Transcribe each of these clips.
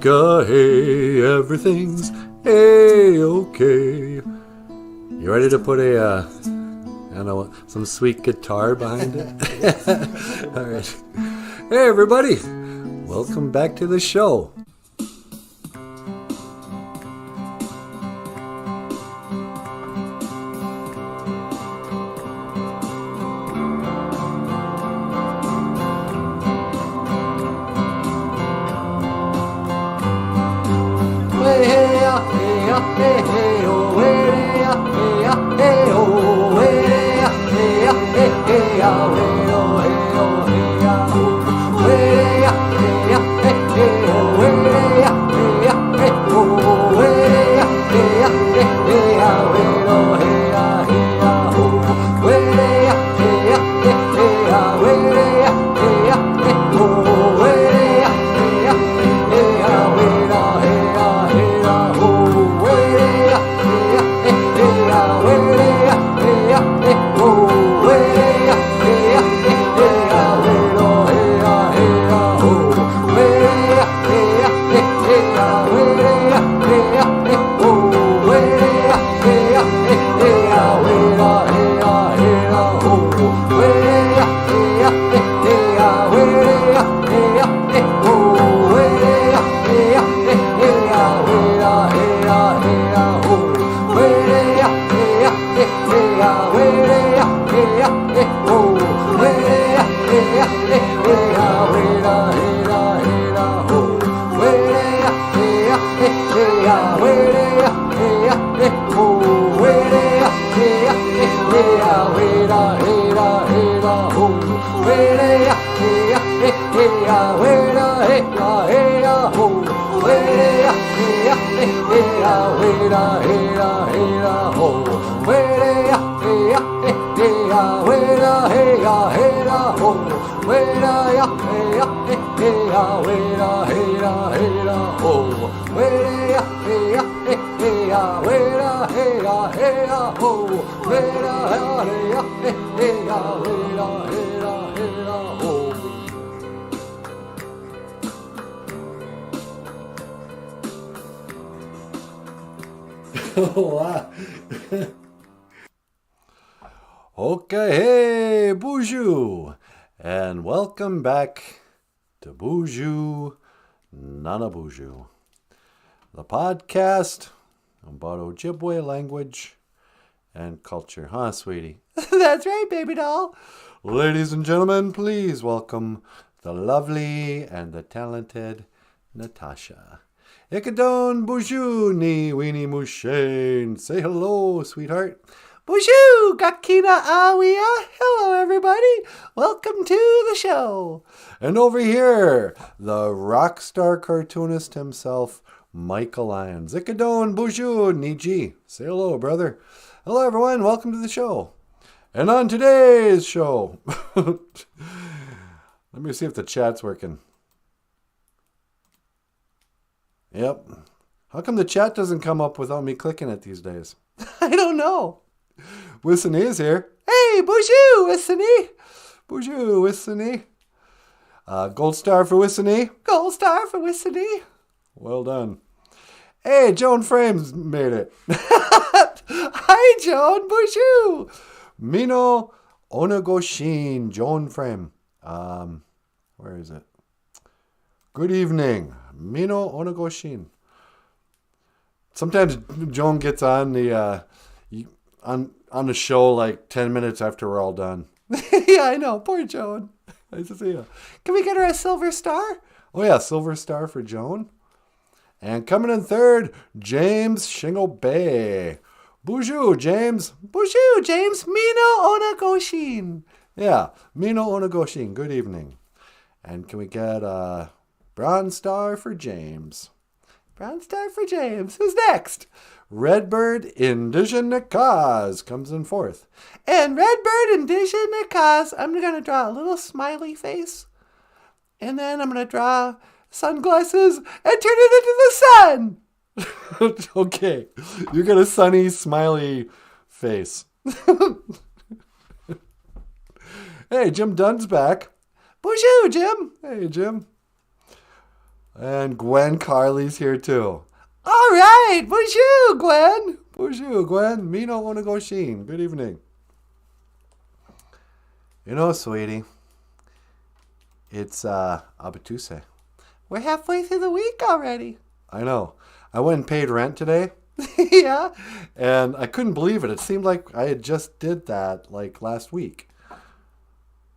Okay, everything's A-okay. You ready to put I don't know, some sweet guitar behind it? All right. Hey, everybody. Welcome back to the show. Wow. Okay, hey, BOOZHOO, and welcome back to BOOZHOO NANABOOZHOO, the podcast about Ojibwe language and culture. Huh, sweetie? That's right, baby doll. Ladies and gentlemen, please welcome the lovely and the talented Natasha. Ikadon BOOZHOO ni weenie mushane. Say hello, sweetheart. BOOZHOO gakina awia. Hello, everybody. Welcome to the show. And over here, the rock star cartoonist himself, Michael Lyons. Ikadon BOOZHOO niji. Say hello, brother. Hello, everyone. Welcome to the show. And on today's show, let me see if the chat's working. Yep. How come the chat doesn't come up without me clicking it these days? I don't know. Wissany is here. Hey, BOOZHOO, Wissany. BOOZHOO, Wissany. Gold star for Wissany. Gold star for Wissany. Well done. Hey, Joan Frames made it. Hi, Joan. BOOZHOO. Mino Onagoshin, Joan Frame. Where is it? Good evening. Mino Onagoshin. Sometimes Joan gets on the on the show like 10 minutes after we're all done. Yeah, I know. Poor Joan. Nice to see you. Can we get her a silver star? Oh yeah, silver star for Joan. And coming in third, James Shingle Bay. BOOZHOO, James. BOOZHOO, James. Mino Onagoshin. Yeah, Mino Onagoshin. Good evening. And can we get a bronze star for James? Bronze star for James. Who's next? Redbird Indigenous comes in fourth. And Redbird Indigenous, I'm going to draw a little smiley face. And then I'm going to draw sunglasses and turn it into the sun. Okay. You got a sunny, smiley face. Hey, Jim Dunn's back. BOOZHOO, Jim. Hey, Jim. And Gwen Carley's here too. All right, BOOZHOO, Gwen. BOOZHOO, Gwen. Mino Onagoshin. Good evening. You know, sweetie, it's Abatuse. We're halfway through the week already. I know. I went and paid rent today. Yeah. And I couldn't believe it. It seemed like I had just did that like last week.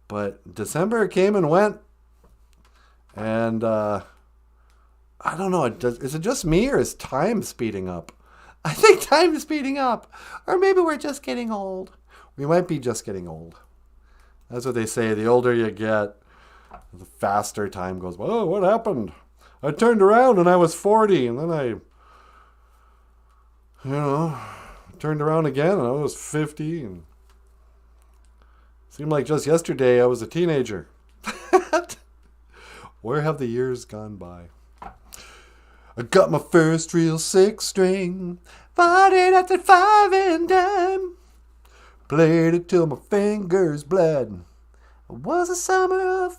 But December came and went. And I don't know. Is it just me or is time speeding up? I think time is speeding up. Or maybe we're just getting old. We might be just getting old. That's what they say. The older you get, the faster time goes. Oh, what happened? I turned around and I was 40. And then I turned around again and I was 50. And it seemed like just yesterday I was a teenager. Where have the years gone by? I got my first real 6-string. Bought it at the 5 and dime. Played it till my fingers bled. It was the summer of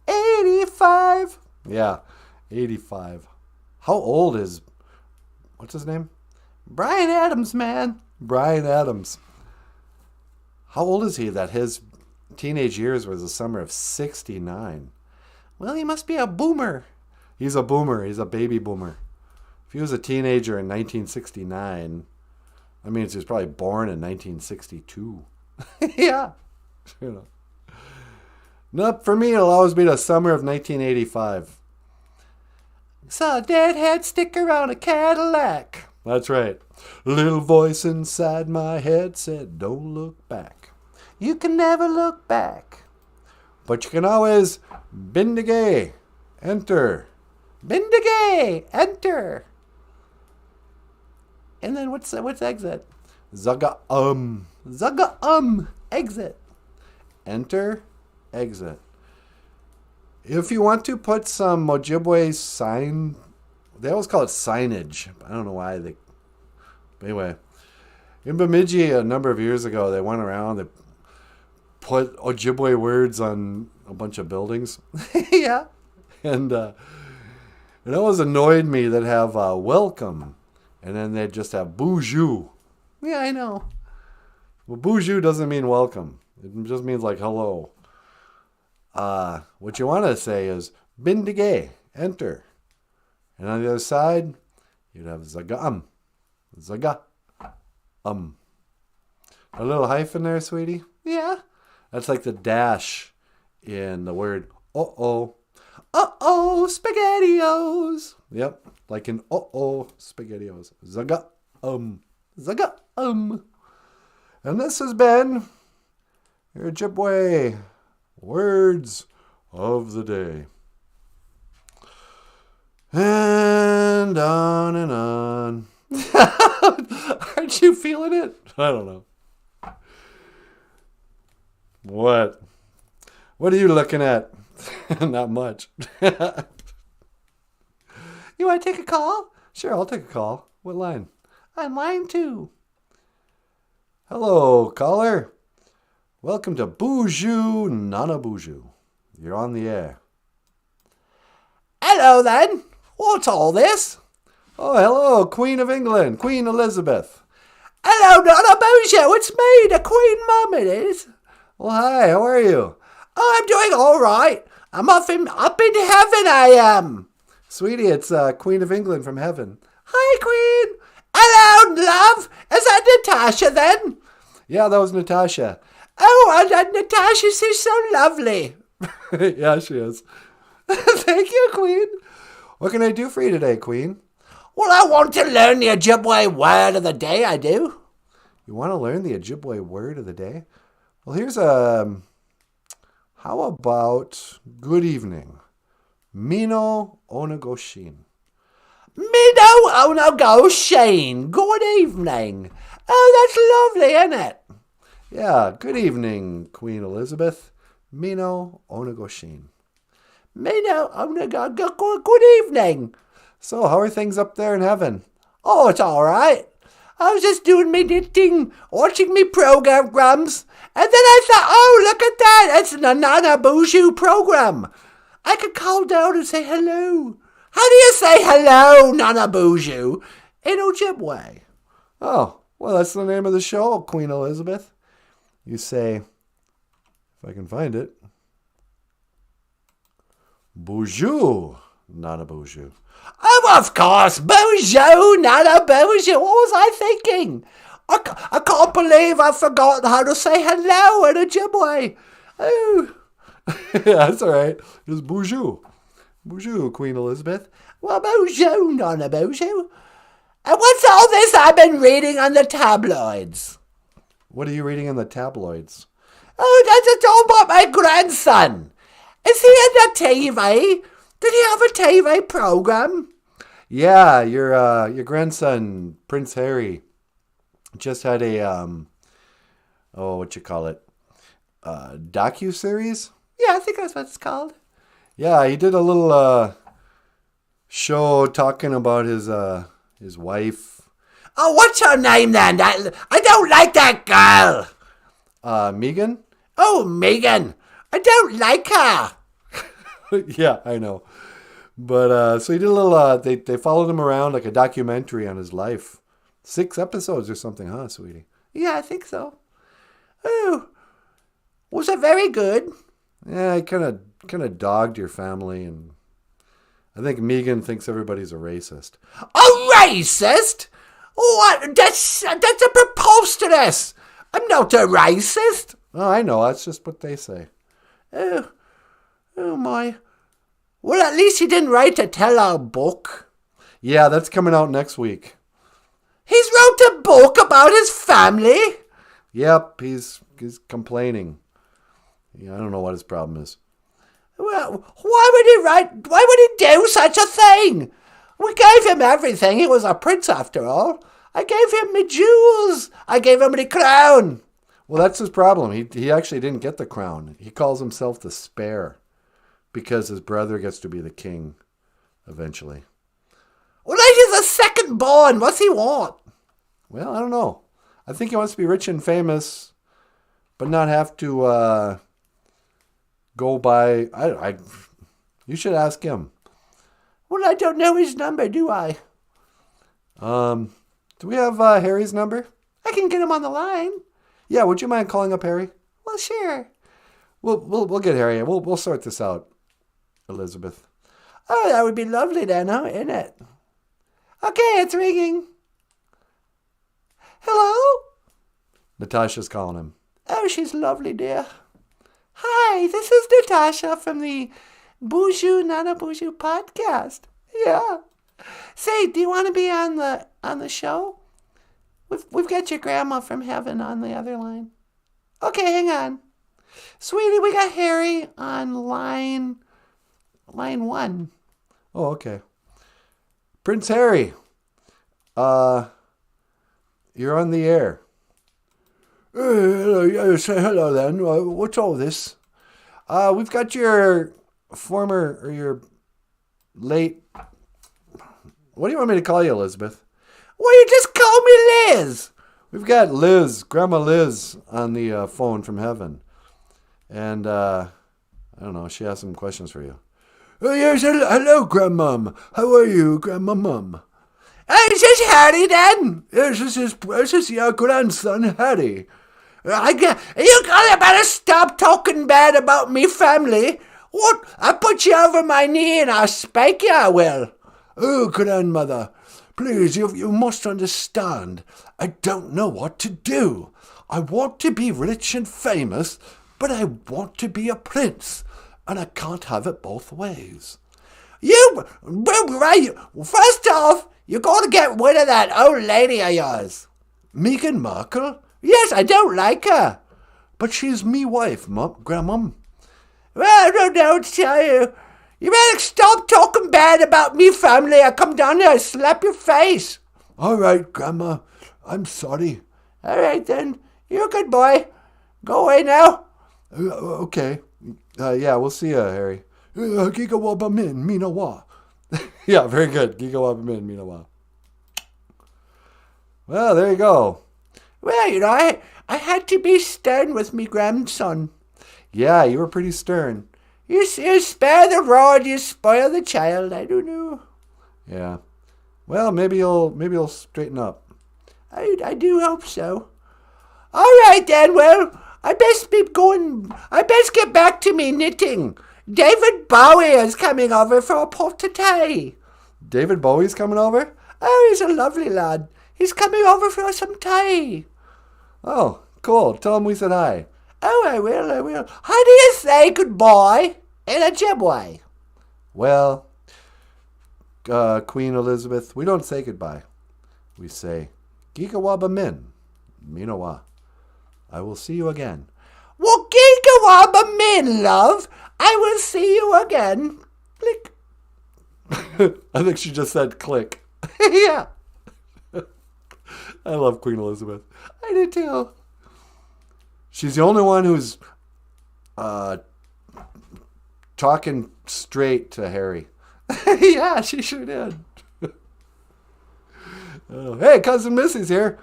85. Yeah, 85. How old is, what's his name? Bryan Adams, man. Bryan Adams. How old is he that his teenage years was the summer of 69? Well, he must be a boomer. He's a boomer. He's a baby boomer. If he was a teenager in 1969, that means he was probably born in 1962. Yeah. You know. Nope, for me, it'll always be the summer of 1985. Saw a deadhead sticker on a Cadillac. That's right. Little voice inside my head said, don't look back. You can never look back. But you can always bindigay, enter. Bindigay, enter. And then what's exit? Zaga exit. Enter, exit. If you want to put some Ojibwe sign, they always call it signage. I don't know why they. But anyway, in Bemidji a number of years ago, they went around. They put Ojibwe words on a bunch of buildings. Yeah, and it always annoyed me that have welcome, and then they just have BOOZHOO. Yeah, I know. Well, BOOZHOO doesn't mean welcome. It just means like hello. What you want to say is bindigay, enter. And on the other side, you'd have zaga. A little hyphen there, sweetie? Yeah. That's like the dash in the word uh-oh. Uh-oh, SpaghettiOs. Yep, like in uh-oh, SpaghettiOs. Zaga. And this has been your Ojibwe words of the day. And on and on. Aren't you feeling it? I don't know. What? What are you looking at? Not much. You want to take a call? Sure, I'll take a call. What line? On line 2. Hello, caller. Welcome to BOOZHOO NANABOOZHOO. You're on the air. Hello, then. What's all this? Oh, hello, Queen of England, Queen Elizabeth. Hello, NANABOOZHOO. It's me, the Queen Mum, it is. Well, hi, how are you? Oh, I'm doing all right. I'm up into heaven, I am. Sweetie, it's Queen of England from heaven. Hi, Queen. Hello, love. Is that Natasha, then? Yeah, that was Natasha. Oh, and Natasha, she's so lovely. Yeah, she is. Thank you, Queen. What can I do for you today, Queen? Well, I want to learn the Ojibwe word of the day, I do. You want to learn the Ojibwe word of the day? Well, here's a... How about good evening? Mino Onagoshin. Mino Onagoshin. Good evening. Oh, that's lovely, isn't it? Yeah, good evening, Queen Elizabeth. Mino Onagoshin. Mino Onagoshin. Good evening. So, how are things up there in heaven? Oh, it's all right. I was just doing me knitting, watching me programs, and then I thought, oh, look at that, it's the NANABOOZHOO program. I could call down and say hello. How do you say hello, NANABOOZHOO, in Ojibwe? Oh, well, that's the name of the show, Queen Elizabeth. You say, if I can find it, BOOZHOO NANABOOZHOO. Oh, of course, BOOZHOO NANABOOZHOO. What was I thinking? I can't believe I've forgotten how to say hello in Ojibwe. Oh, that's all right. Just BOOZHOO. BOOZHOO, Queen Elizabeth. Well, BOOZHOO NANABOOZHOO. And what's all this I've been reading on the tabloids? What are you reading in the tabloids? Oh, that's all about my grandson. Is he in the TV? Did he have a TV program? Yeah, your grandson, Prince Harry, just had a docu-series? Yeah, I think that's what it's called. Yeah, he did a little show talking about his wife. Oh, what's her name then? I don't like that girl. Megan? Oh, Megan. I don't like her. Yeah, I know. But so he did a little, they followed him around like a documentary on his life. 6 episodes or something, huh, sweetie? Yeah, I think so. Oh, was it very good? Yeah, he kind of dogged your family, and I think Megan thinks everybody's a racist. A racist? What? That's preposterous. I'm not a racist. Oh, I know. That's just what they say. Oh my. Well, at least he didn't write a tell-all book. Yeah, that's coming out next week. He's wrote a book about his family? Yep, he's complaining. Yeah, I don't know what his problem is. Well, why would he do such a thing? We gave him everything. He was a prince after all. I gave him my jewels. I gave him the crown. Well, that's his problem. He actually didn't get the crown. He calls himself the Spare because his brother gets to be the king eventually. Well, he's a second born. What's he want? Well, I don't know. I think he wants to be rich and famous, but not have to go by. You should ask him. Well, I don't know his number, do I? Do we have Harry's number? I can get him on the line. Yeah, would you mind calling up Harry? Well, sure. We'll get Harry. We'll sort this out, Elizabeth. Oh, that would be lovely then, huh? Isn't it? Okay, it's ringing. Hello? Natasha's calling him. Oh, she's lovely, dear. Hi, this is Natasha from the BOOZHOO NANABOOZHOO podcast. Yeah. Say, do you want to be on the show? We've got your grandma from heaven on the other line. Okay, hang on. Sweetie, we got Harry on line 1. Oh, okay. Prince Harry, you're on the air. Hello then. What's all this? We've got your former, or your late... What do you want me to call you, Elizabeth? Well, you just call me Liz. We've got Liz, Grandma Liz, on the phone from heaven. And, I don't know, she has some questions for you. Oh, yes, hello, Grandmom. How are you, Grandmom? Is this Harry, then? Yes, this is your grandson, Harry. You better stop talking bad about me family. What? I'll put you over my knee and I'll spank you, I will. Oh, grandmother, please, you must understand. I don't know what to do. I want to be rich and famous, but I want to be a prince, and I can't have it both ways. First off, you got to get rid of that old lady of yours. Meghan Markle? Yes, I don't like her. But she's me wife, Grandmom. Well, I don't know what to tell you. You better stop talking bad about me family. I'll come down there and slap your face. All right, Grandma. I'm sorry. All right, then. You're a good boy. Go away now. Okay. Yeah, we'll see you, Harry. Gigawabamin, Minawa. Yeah, very good. Gigawabamin, Minawa. Well, there you go. Well, I had to be stern with me grandson. Yeah, you were pretty stern. You spare the rod, you spoil the child. I don't know. Yeah. Well, maybe you'll straighten up. I do hope so. All right then. Well, I best be going. I best get back to me knitting. David Bowie is coming over for a pot of tea. David Bowie's coming over? Oh, he's a lovely lad. He's coming over for some tea. Oh, cool. Tell him we said hi. Oh, I will. How do you say goodbye in Ojibwe? Well, Queen Elizabeth, we don't say goodbye. We say, Gigawaba Min, Minowa. I will see you again. Well, Gigawaba Min, love. I will see you again. Click. I think she just said click. Yeah. I love Queen Elizabeth. I do too. She's the only one who's talking straight to Harry. Yeah, she sure did. Hey, Cousin Missy's here.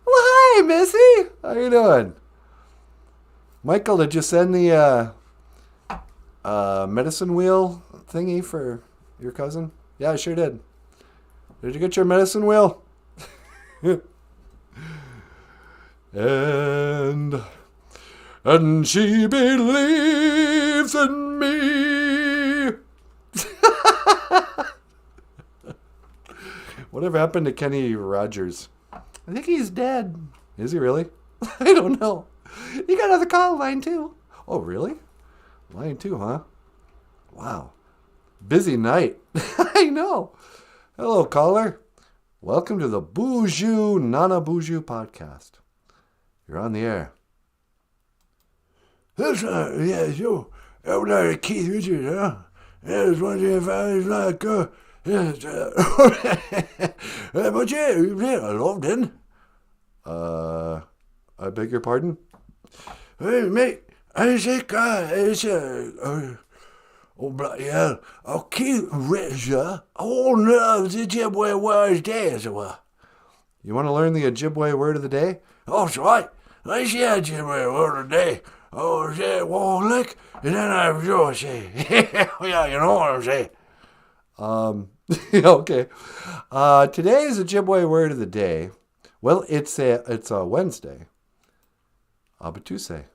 Well, hi, Missy. How you doing? Michael, did you send the medicine wheel thingy for your cousin? Yeah, I sure did. Did you get your medicine wheel? And she believes in me. Whatever happened to Kenny Rogers? I think he's dead. Is he really? I don't know. You got another call line too. Oh, really? Line 2, huh? Wow. Busy night. I know. Hello, caller. Welcome to the BOOZHOO NANABOOZHOO podcast. You're on the air. That's yeah, so, I'm not Keith Richards, huh? Yeah, I was wondering if I was like, but yeah, I loved it. I beg your pardon? Hey, mate, I think, it's, oh, bloody hell, Keith Richards, oh, no, the Ojibwe wise days, or You want to learn the Ojibwe word of the day? oh, that's right, I see Ojibwe word of the day. Oh, say, well, lick, and then I was going to say, yeah, you know what I'm saying. Okay. Today's Ojibwe word of the day. Well, it's a Wednesday. But Tuesday.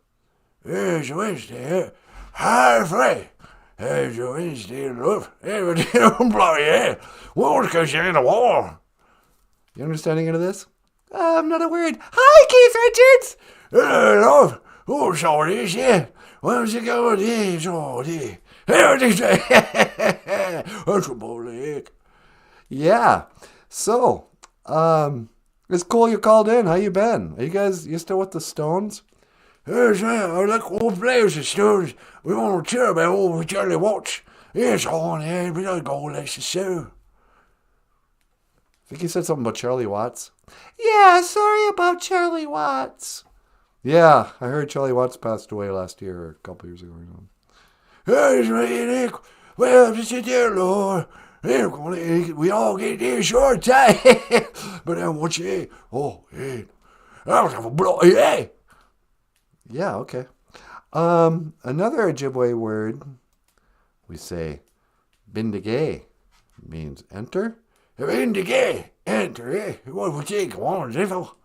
It's Wednesday, halfway. It's a Wednesday, love. Every day, I'm bloody hell. Well, because you're in the war. You understanding any of this? Not a word. Hi, Keith Richards. Love. Oh, sorry, yeah. When's it going? Yeah, sorry. Everything's that's a bully. Yeah. So, it's cool you called in. How you been? Are you still with the Stones? Yes, I like old players and stones. We want to cheer about old Charlie Watts. Yes, on here, we don't go like so. I think you said something about Charlie Watts. Yeah, sorry about Charlie Watts. Yeah, I heard Charlie Watts passed away last year or a couple years ago. Yes, right, well, just sit there, Lord. We all get there short time. But then what you oh, yeah. I was have a bloody hey. Yeah, okay. Another Ojibwe word, we say, bindigay, means enter. Bindigay, enter, eh? What would you go on, Ziffle?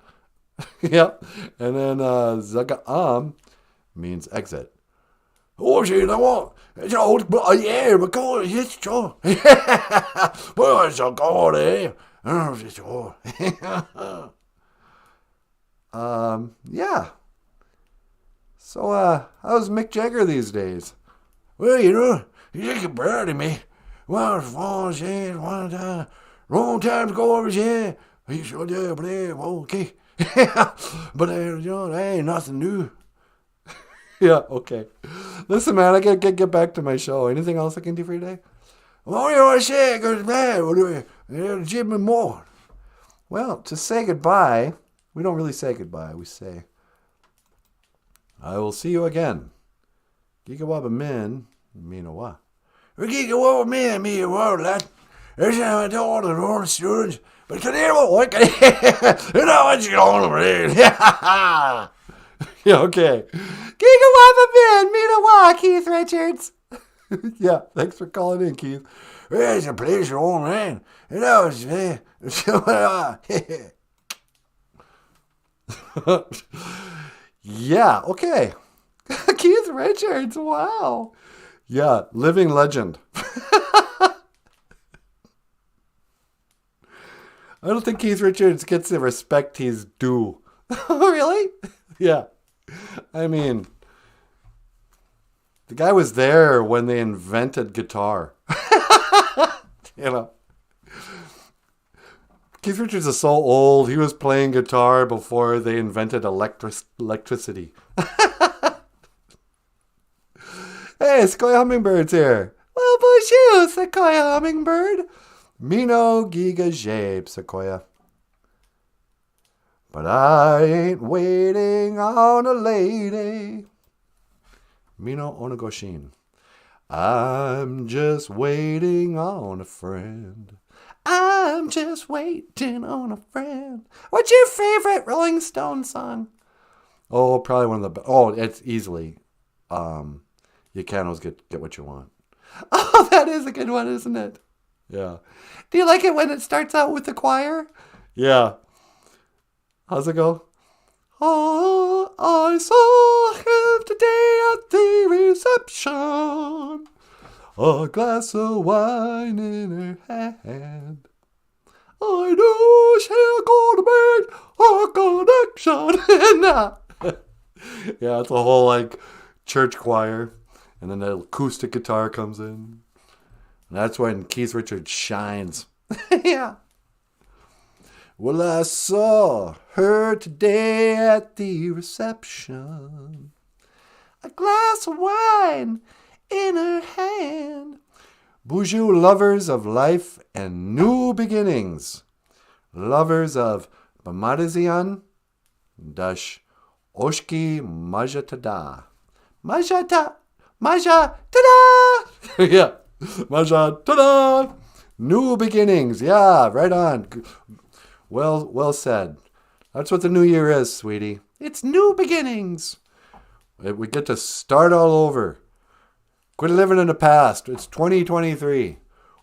Yep. And then zaga'am means exit. Oh, you know what? It's old, but yeah, because it's true. Well, it's a god, eh? Oh, it's all. Yeah. So, how's Mick Jagger these days? Well, you know, he's like a bird to me. Well, it's one time, long time ago, I was here. He should play, okay. But, you know, there ain't nothing new. Yeah, okay. Listen, man, I gotta get back to my show. Anything else I can do for you today? What do you want to say? Because, man, what do we give me more? Well, to say goodbye, we don't really say goodbye. We say, I will see you again. Gigawaba min, Minowa. We can't go over me and me a world, lad. Every time I told the Lord students, But can anyone, you know what's going on? Yeah, okay. Giga Wabba Man, Mina Keith Richards. Yeah, thanks for calling in, Keith. It's a pleasure, old man. You know, Yeah, okay. Keith Richards, wow. Yeah, living legend. I don't think Keith Richards gets the respect he's due. Really? Yeah. I mean, the guy was there when they invented guitar. You know. Keith Richards is so old. He was playing guitar before they invented electricity. Hey, Sequoia Hummingbird's here. Well, BOOZHOO, Sequoia Hummingbird. Mino Giga Jabe, Sequoia. But I ain't waiting on a lady. Mino Onagoshin. I'm just waiting on a friend. I'm just waiting on a friend. What's your favorite Rolling Stone song? Oh, probably one of the... Oh, it's easily... You can't always get what you want. Oh, that is a good one, isn't it? Yeah. Do you like it when it starts out with the choir? Yeah. How's it go? Oh, I saw him today at the reception. A glass of wine in her hand. I knew she gonna make a connection. Yeah, it's a whole like church choir. And then the acoustic guitar comes in. And that's when Keith Richards shines. Yeah. Well, I saw her today at the reception. A glass of wine in her hand. BOOZHOO lovers of life and new beginnings. Lovers of Bamadazian dash Oshki Majatada. Maja tada! Yeah. Maja tada! New beginnings. Yeah, right on. Well said. That's what the new year is, sweetie. It's new beginnings. We get to start all over. Quit living in the past. It's 2023.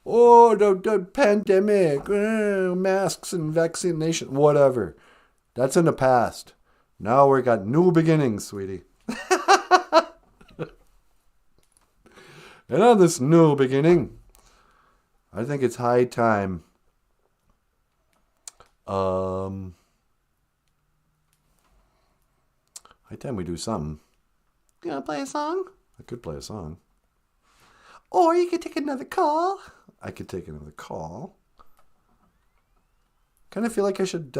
Oh, the pandemic, masks and vaccination, whatever. That's in the past. Now we got new beginnings, sweetie. And on this new beginning, I think it's high time. High time we do something. You want to play a song? I could play a song. Or you could take another call. I could take another call. Kind of feel like I should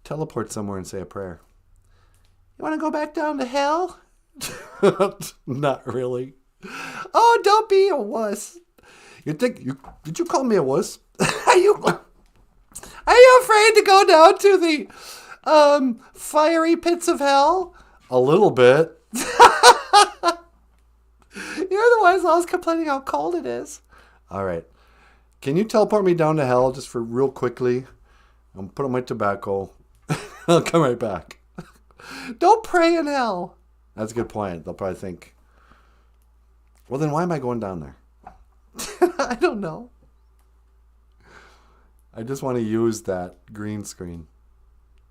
teleport somewhere and say a prayer. You want to go back down to hell? Not really. Oh, don't be a wuss. Did you call me a wuss? Are you afraid to go down to the fiery pits of hell? A little bit. You're the ones always complaining how cold it is. All right. Can you teleport me down to hell just for real quickly? I'll put on my tobacco. I'll come right back. Don't pray in hell. That's a good point. They'll probably think, well, then why am I going down there? I don't know. I just want to use that green screen.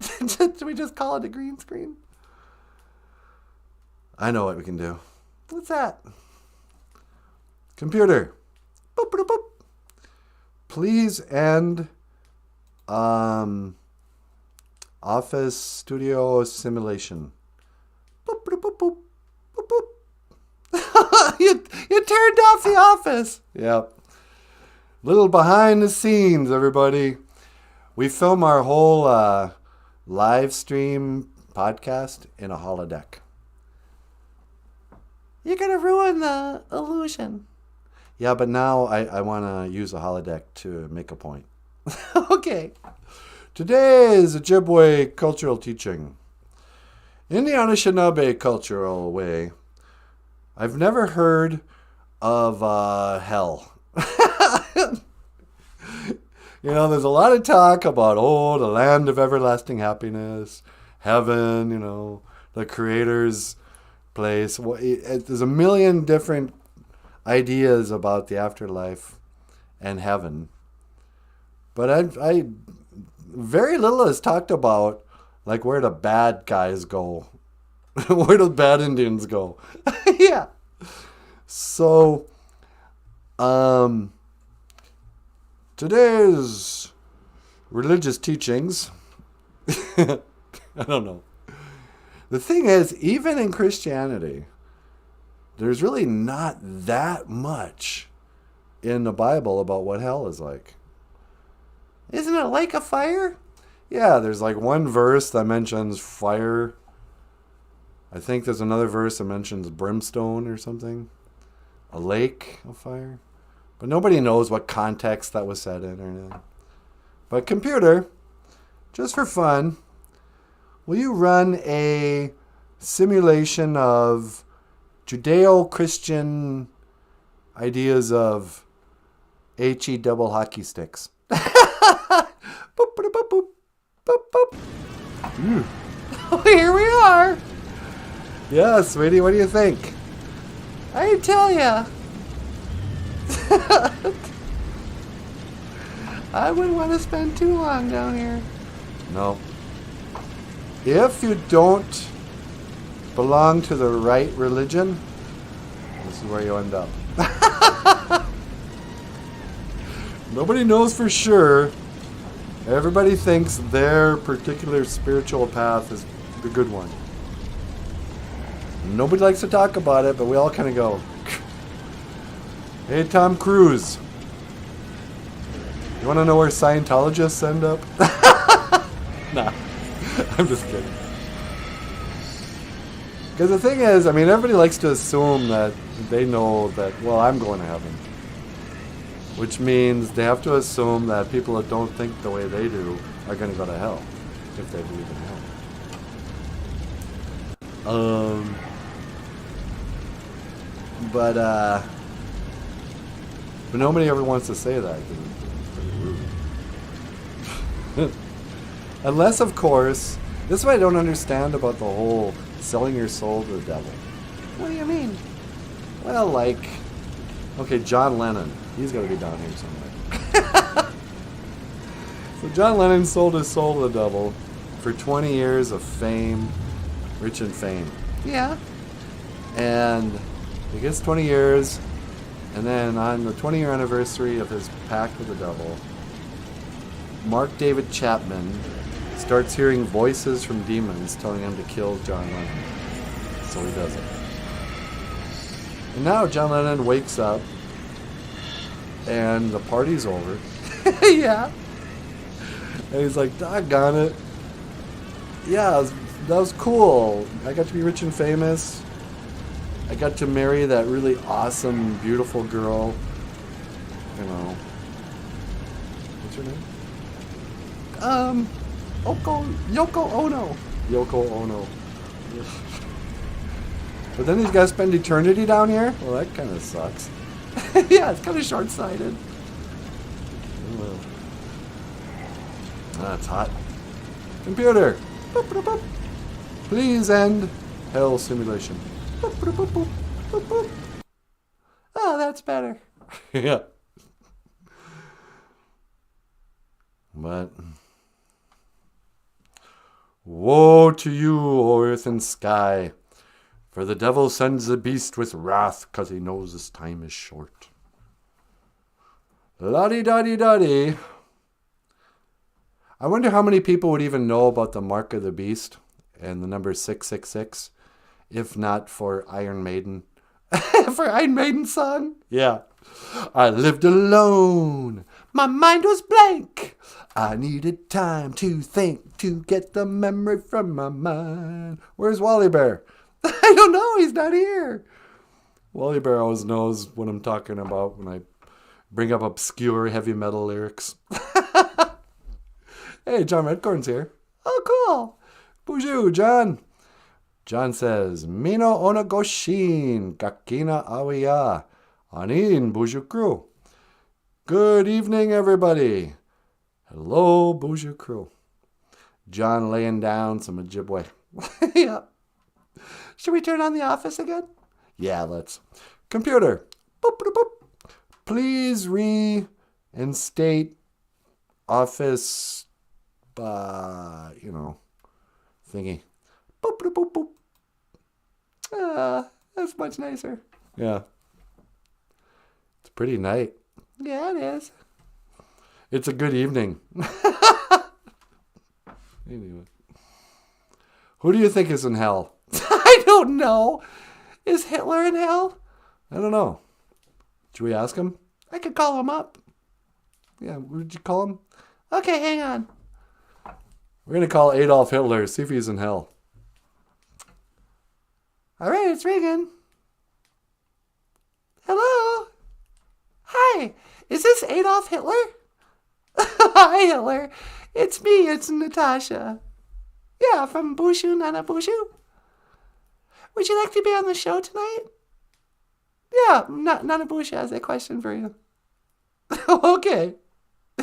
Should we just call it a green screen? I know what we can do. What's that? Computer. Boop, boop, boop. Please end Office Studio simulation. Boop, boop, boop, boop, boop, boop. you turned off the office. Yep. Little behind the scenes, everybody. We film our whole live stream podcast in a holodeck. You're going to ruin the illusion. Yeah, but now I want to use a holodeck to make a point. Okay. Today is Ojibwe cultural teaching. In the Anishinaabe cultural way, I've never heard of hell. There's a lot of talk about, the land of everlasting happiness, heaven, the Creator's place. There's a million different ideas about the afterlife and heaven. But I very little is talked about, like, where the bad guys go. Where the bad Indians go. Yeah. So, today's religious teachings, I don't know. The thing is, even in Christianity, there's really not that much in the Bible about what hell is like. Isn't it like a fire? Yeah, there's like one verse that mentions fire. I think there's another verse that mentions brimstone or something. A lake of fire. But nobody knows what context that was said in or anything. But computer, just for fun, will you run a simulation of Judeo-Christian ideas of HE double hockey sticks? Boop, boop, boop, boop, boop, boop. Oh, here we are. Yeah, sweetie, what do you think? I tell ya. I wouldn't want to spend too long down here. No. If you don't belong to the right religion, this is where you end up. Nobody knows for sure. Everybody thinks their particular spiritual path is the good one. Nobody likes to talk about it, but we all kind of go, hey, Tom Cruise, you want to know where Scientologists end up? Nah, I'm just kidding. Because the thing is, everybody likes to assume that they know that, I'm going to heaven. Which means they have to assume that people that don't think the way they do are going to go to hell, if they believe in hell. But nobody ever wants to say that because it's pretty rude. Unless, of course, this is what I don't understand about the whole selling your soul to the devil. What do you mean? Well, okay, John Lennon. He's got to be down here somewhere. So John Lennon sold his soul to the devil for 20 years of fame, rich and fame. Yeah. And he gets 20 years, and then on the 20-year anniversary of his pact with the devil, Mark David Chapman starts hearing voices from demons telling him to kill John Lennon. So he does it. And now John Lennon wakes up, and the party's over. Yeah. And he's like, doggone it. Yeah, that was cool. I got to be rich and famous. I got to marry that really awesome, beautiful girl. What's her name? Yoko Ono. Yoko Ono. But then he's got to spend eternity down here? Well, that kind of sucks. Yeah, it's kind of short-sighted. Well, that's hot. Computer, boop, boop, boop. Please end hell simulation. Boop, boop, boop, boop, boop, boop. Oh, that's better. Yeah. But woe to you, O earth and sky, for the devil sends the beast with wrath, 'cause he knows his time is short. La-di-da-di-da-di. I wonder how many people would even know about the mark of the beast and the number 666, if not for Iron Maiden. For Iron Maiden song? Yeah. I lived alone. My mind was blank. I needed time to think, to get the memory from my mind. Where's Wally Bear? I don't know. He's not here. Wally Bear always knows what I'm talking about when I bring up obscure heavy metal lyrics. Hey, John Redcorn's here. Oh, cool. BOOZHOO, John. John says, Mino onagoshin, gakina awiya, anin BOOZHOO crew. Good evening, everybody. Hello, Boozhoo crew. John laying down some Ojibwe. Yeah. Should we turn on the office again? Yeah, let's. Computer. Boop, boop, boop. Please reinstate office, thingy. Boop, boop, boop, boop. That's much nicer. Yeah. It's a pretty night. Yeah, it is. It's a good evening. Anyway. Who do you think is in hell? I don't know. Is Hitler in hell? I don't know. Should we ask him? I could call him up. Yeah, would you call him? Okay, hang on. We're going to call Adolf Hitler, see if he's in hell. All right, it's ringing. Hello? Hi, is this Adolf Hitler? Hi, Hitler. It's me, it's Natasha. Yeah, from BOOZHOO NANABOOZHOO. Would you like to be on the show tonight? Yeah, NANABOOZHOO has a question for you. Okay.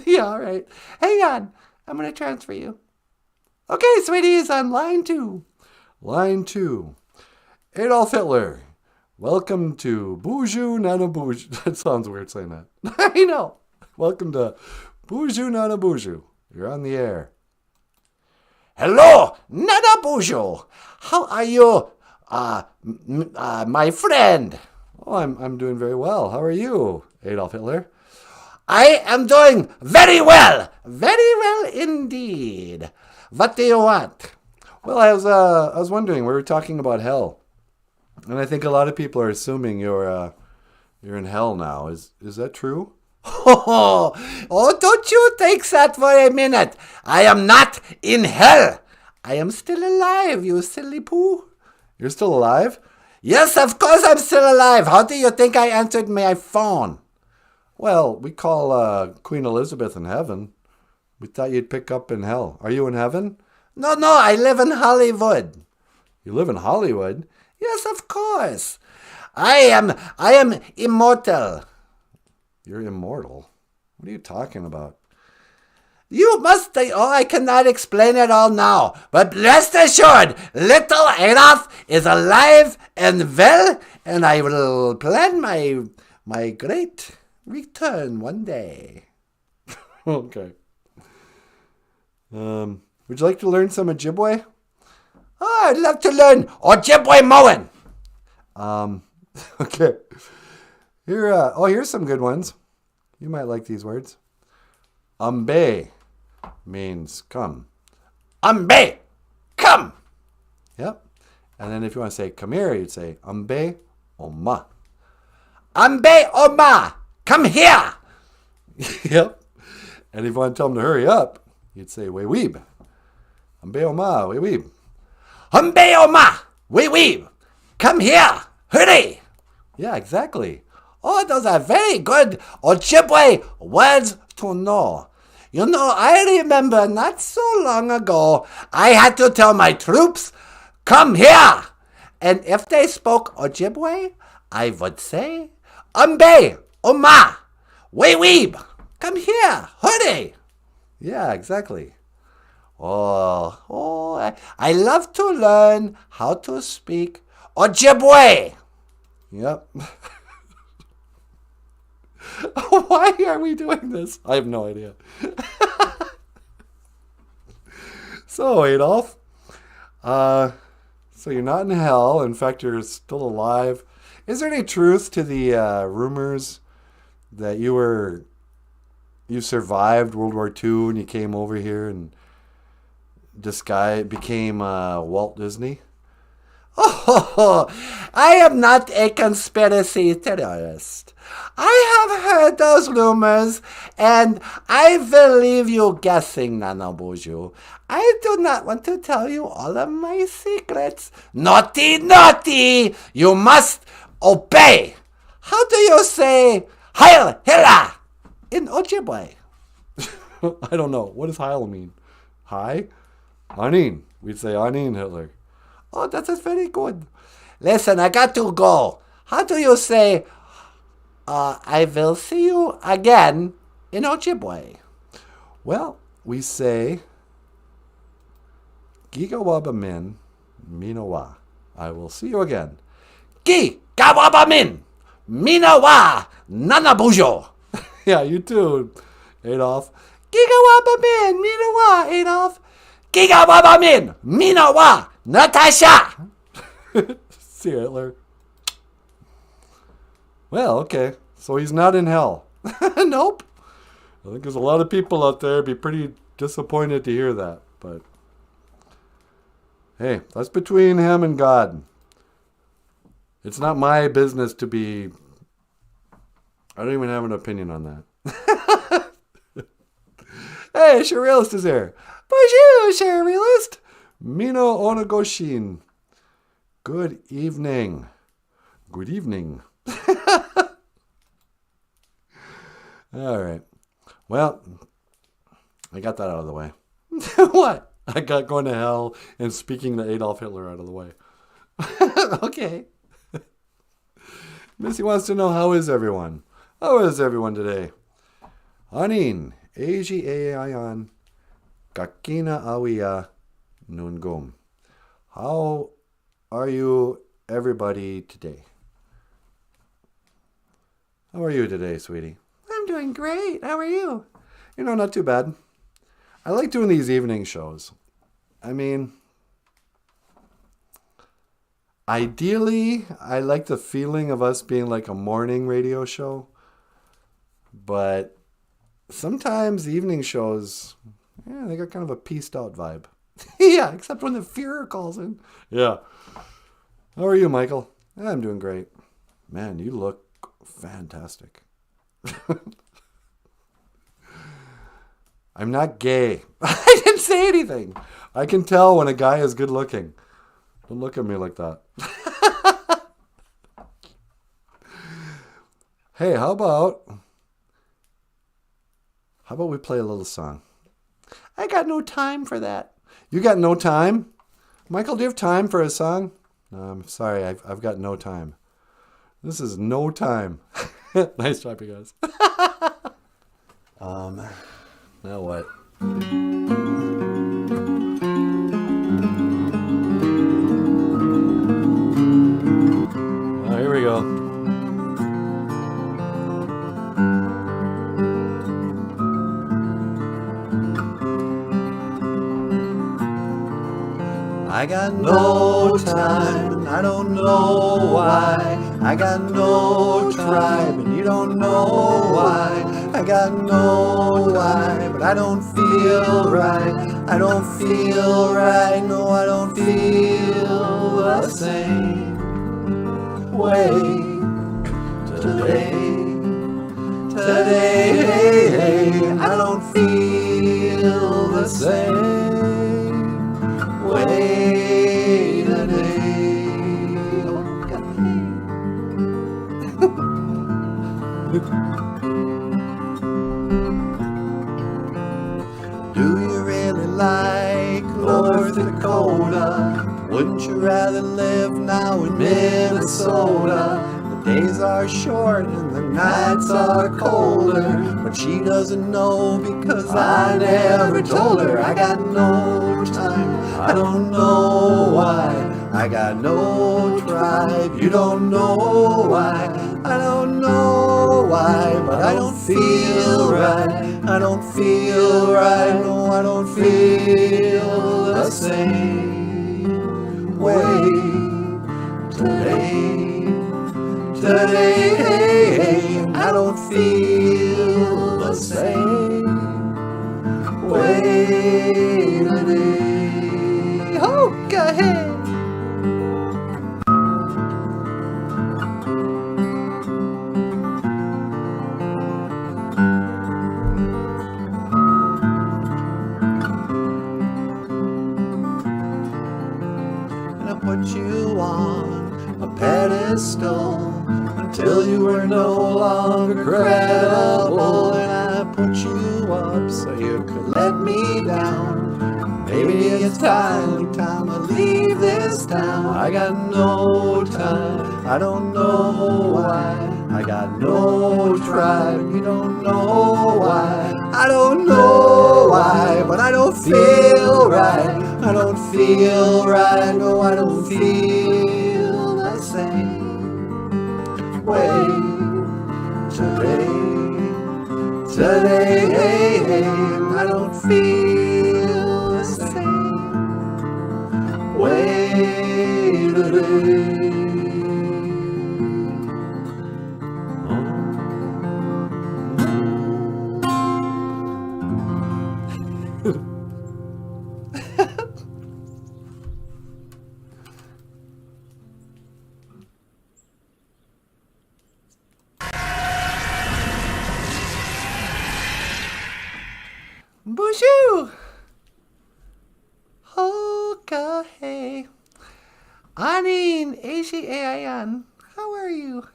Yeah, all right. Hang on. I'm going to transfer you. Okay, sweetie, is on line 2. Line 2. Adolf Hitler. Welcome to BOOZHOO NANABOOZHOO. That sounds weird saying that. I know. Welcome to BOOZHOO NANABOOZHOO. You're on the air. Hello, NANABOOZHOO. How are you, my friend? Oh, I'm doing very well. How are you, Adolf Hitler? I am doing very well indeed. What do you want? Well, I was wondering. We were talking about hell, and I think a lot of people are assuming you're in hell now. Is that true? Oh, don't you take that for a minute. I am not in hell. I am still alive, you silly poo. You're still alive? Yes, of course I'm still alive. How do you think I answered my phone? Well, we call Queen Elizabeth in heaven. We thought you'd pick up in hell. Are you in heaven? No, I live in Hollywood. You live in Hollywood? Yes, of course. I am immortal. You're immortal? What are you talking about? You must think, I cannot explain it all now, but rest assured, little Adolf is alive and well, and I will plan my great return one day. Okay. Would you like to learn some Ojibwe? Oh, I'd love to learn Ojibwe mowing. Okay. Here's some good ones. You might like these words. Ambe means come. Ambe, come. Yep. And then if you want to say come here, you'd say Ambe Oma. Ambe Oma, come here. Yep. And if you want to tell them to hurry up, you'd say Weweeb. Ambe Oma, Weweeb. Ambe Oma, Weweeb, come here, hurry. Yeah, exactly. Oh, those are very good Ojibwe words to know. You know, I remember not so long ago, I had to tell my troops, come here. And if they spoke Ojibwe, I would say, Ambe, Oma, Weweeb, come here, hurry. Yeah, exactly. I love to learn how to speak Ojibwe. Yep. Why are we doing this? I have no idea. So, Adolf, so you're not in hell. In fact, you're still alive. Is there any truth to the rumors that you survived World War II and you came over here and became Walt Disney? Oh, I am not a conspiracy theorist. I have heard those rumors, and I believe you guessing, NANABOOZHOO. I do not want to tell you all of my secrets. Naughty, naughty! You must obey. How do you say Heil Hitler in Ojibwe? I don't know. What does Heil mean? Hi? Anin. We'd say Anin Hitler. Oh, that is very good. Listen, I got to go. How do you say, I will see you again in Ojibwe? Well, we say, Gigawabamin Minawa. I will see you again. Gigawabamin Minawa Nanaboozhoo. Yeah, you too, Adolf. Gigawabamin Minawa Adolf. Gigawabamin Minawa Natasha. See you, Hitler. Well, okay. So he's not in hell. Nope. I think there's a lot of people out there be pretty disappointed to hear that. But hey, that's between him and God. It's not my business to be... I don't even have an opinion on that. Hey, Surrealist is here. Bonjour, Surrealist. Mino Onagoshin. Good evening. Good evening. All right. Well, I got that out of the way. What? I got going to hell and speaking to Adolf Hitler out of the way. Okay. Missy wants to know, how is everyone? How is everyone today? Anin, Eji Ayan, Kakina Awiya Nungum. How are you, everybody, today? How are you today, sweetie? I'm doing great. How are you? You know, not too bad. I like doing these evening shows. I mean, ideally, I like the feeling of us being like a morning radio show. But sometimes evening shows, yeah, they got kind of a pieced out vibe. Yeah, except when the Führer calls in. Yeah. How are you, Michael? Yeah, I'm doing great. Man, you look fantastic. I'm not gay. I didn't say anything. I can tell when a guy is good looking. Don't look at me like that. Hey, how about we play a little song? I got no time for that. You got no time? Michael, do you have time for a song? No, I'm sorry. I've got no time. This is no time. Nice job, you guys. Now what? Oh, here we go. I got no time, and I don't know why. I got no tribe, and you don't know why. I got no why, but I don't feel right. I don't feel right, no, I don't feel the same way today. Today, I don't feel the same way today. Do you really like North Dakota? Wouldn't you rather live now in Minnesota? The days are short and the nights are colder, but she doesn't know because I never told her. I got no time, I don't know why. I got no tribe, you don't know why. I don't know why, but I don't feel right. I don't feel right, no, I don't feel the same way today. Today, I don't feel the same way today. Oh, go ahead. And I put you on a pedestal until you were no longer credible, and I put you up so you could let me down. Maybe it's time I leave this town. I got no time, I don't know why. I got no tribe, you don't know why. I don't know why, but I don't feel right. I don't feel right, no, I don't feel the same way today, I don't feel the same way today. BOOZHOO! Hoka hey. Anin Ayan. How are you?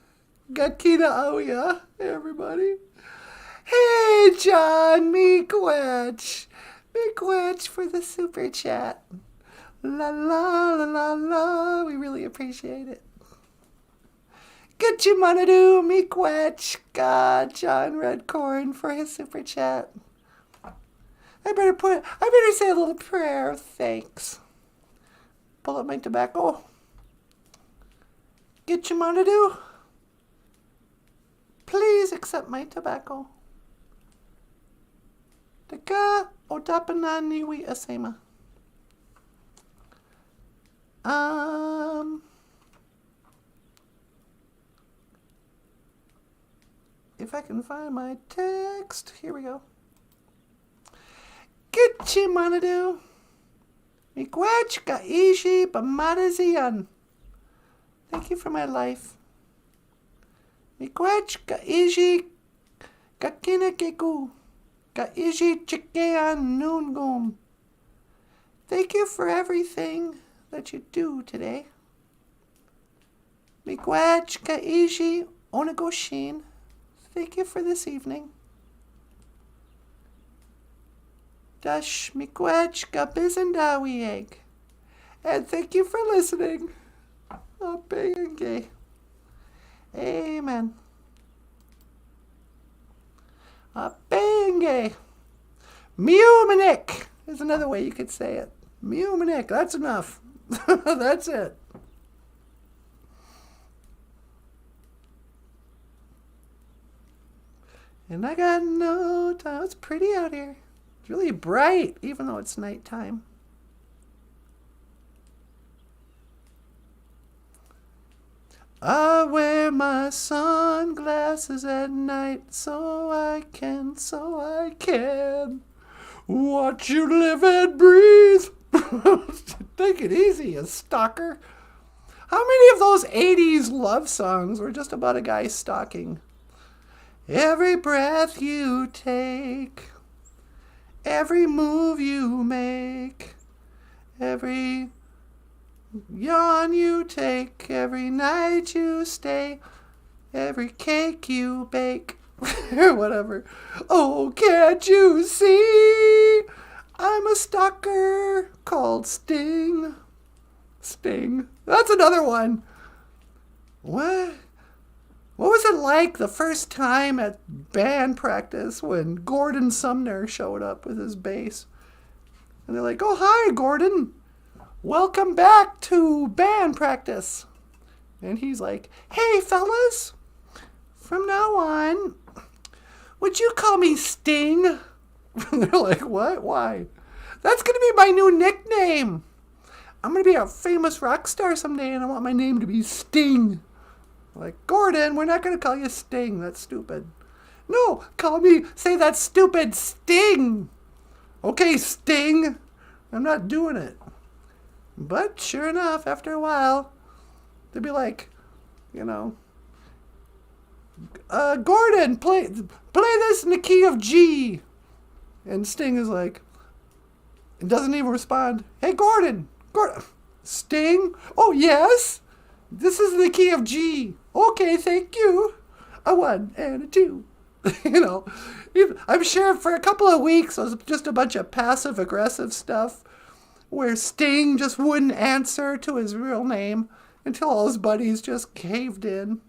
Gakina Aoya, everybody. Hey, John, Miigwech. Miigwech for the super chat. La la la la la. We really appreciate it. Gitchimanadu, Miigwech. God, John Redcorn for his super chat. I better say a little prayer of thanks. Pull up my tobacco. Gitchimanadu. Please accept my tobacco. Taka otapananiwi asema. If I can find my text, here we go. Gitchimanadu. Miigwech kaishi pamadazian. Thank you for my life. Miigwech kaishi kakinakeku. Kaishi chikean nungum. Thank you for everything that you do today. Miigwech kaishi onagoshin. Thank you for this evening. Dash miigwech gabizendawieg. And thank you for listening. Apenge. Amen. Apenge. Miumanik is another way you could say it. Miumanik. That's enough. That's it. And I got no time. It's pretty out here. It's really bright, even though it's nighttime. I wear my sunglasses at night so I can watch you live and breathe. Take it easy, you stalker. How many of those 80s love songs were just about a guy stalking? Every breath you take, every move you make, every yawn you take, every night you stay, every cake you bake, or whatever. Oh, can't you see? I'm a stalker called Sting. Sting. That's another one. What? What was it like the first time at band practice when Gordon Sumner showed up with his bass? And they're like, oh, hi, Gordon. Welcome back to band practice. And he's like, hey, fellas, from now on, would you call me Sting? And they're like, what? Why? That's going to be my new nickname. I'm going to be a famous rock star someday, and I want my name to be Sting. Like, Gordon, we're not going to call you Sting. That's stupid. No, say that stupid Sting. Okay, Sting. I'm not doing it. But sure enough, after a while, they'd be like, Gordon, play this in the key of G. And Sting is like, and doesn't even respond. Hey, Gordon, Sting? Oh, yes? This is the key of G. Okay, thank you. A 1 and a 2. I'm sure for a couple of weeks it was just a bunch of passive-aggressive stuff where Sting just wouldn't answer to his real name until all his buddies just caved in.